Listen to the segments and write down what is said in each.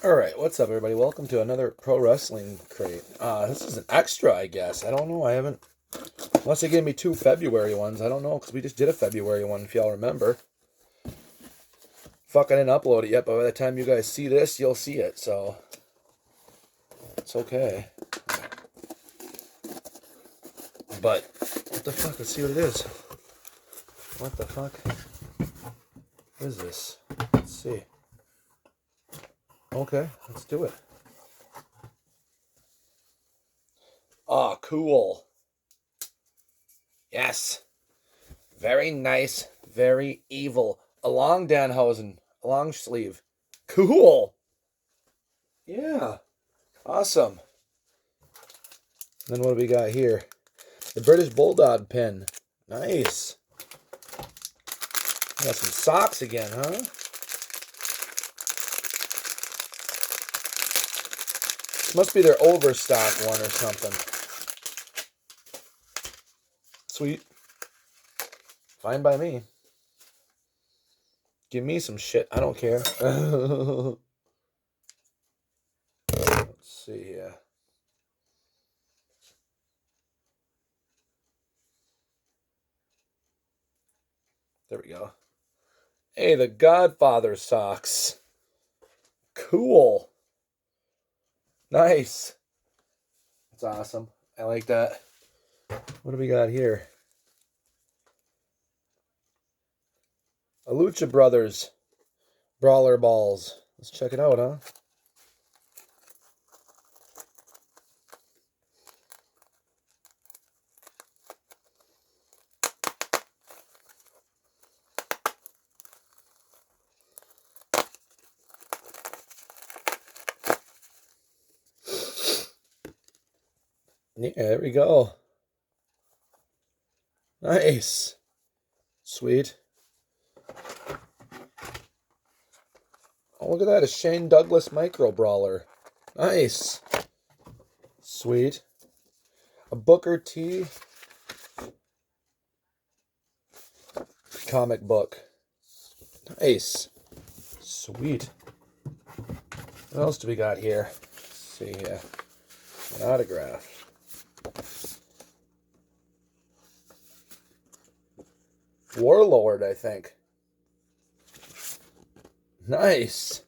Alright, what's up everybody? Welcome to another pro wrestling crate. This is an extra, I guess. I don't know, I haven't... Unless they gave me two February ones, I don't know, because we just did a February one, if y'all remember. Fuck, I didn't upload it yet, but by the time you guys see this, you'll see it, so... It's okay. But, what the fuck? Let's see what it is. What the fuck? What is this? Let's see. Okay, let's do it. Oh, cool. Yes. Very nice. Very evil. A long Danhausen. A long sleeve. Cool. Yeah. Awesome. Then what do we got here? The British Bulldog pin. Nice. Got some socks again, huh? Must be their overstock one or something. Sweet. Fine by me. Give me some shit. I don't care. Let's see here. There we go. Hey, the Godfather socks. Cool. Nice. That's awesome. I like that. What do we got here? A Lucha Brothers Brawler Balls. Let's check it out, huh? Yeah, there we go. Nice. Sweet. Oh, look at that. A Shane Douglas Micro Brawler. Nice. Sweet. A Booker T comic book. Nice. Sweet. What else do we got here? Let's see here. An autograph. Warlord, I think. Nice.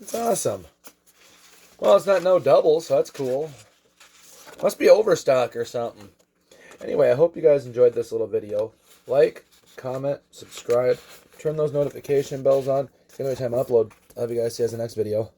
That's awesome. Well, it's not no double, so that's cool. Must be overstock or something. Anyway, I hope you guys enjoyed this little video. Like, comment, subscribe, turn those notification bells on. Every time I upload, I'll have you guys see you guys in the next video.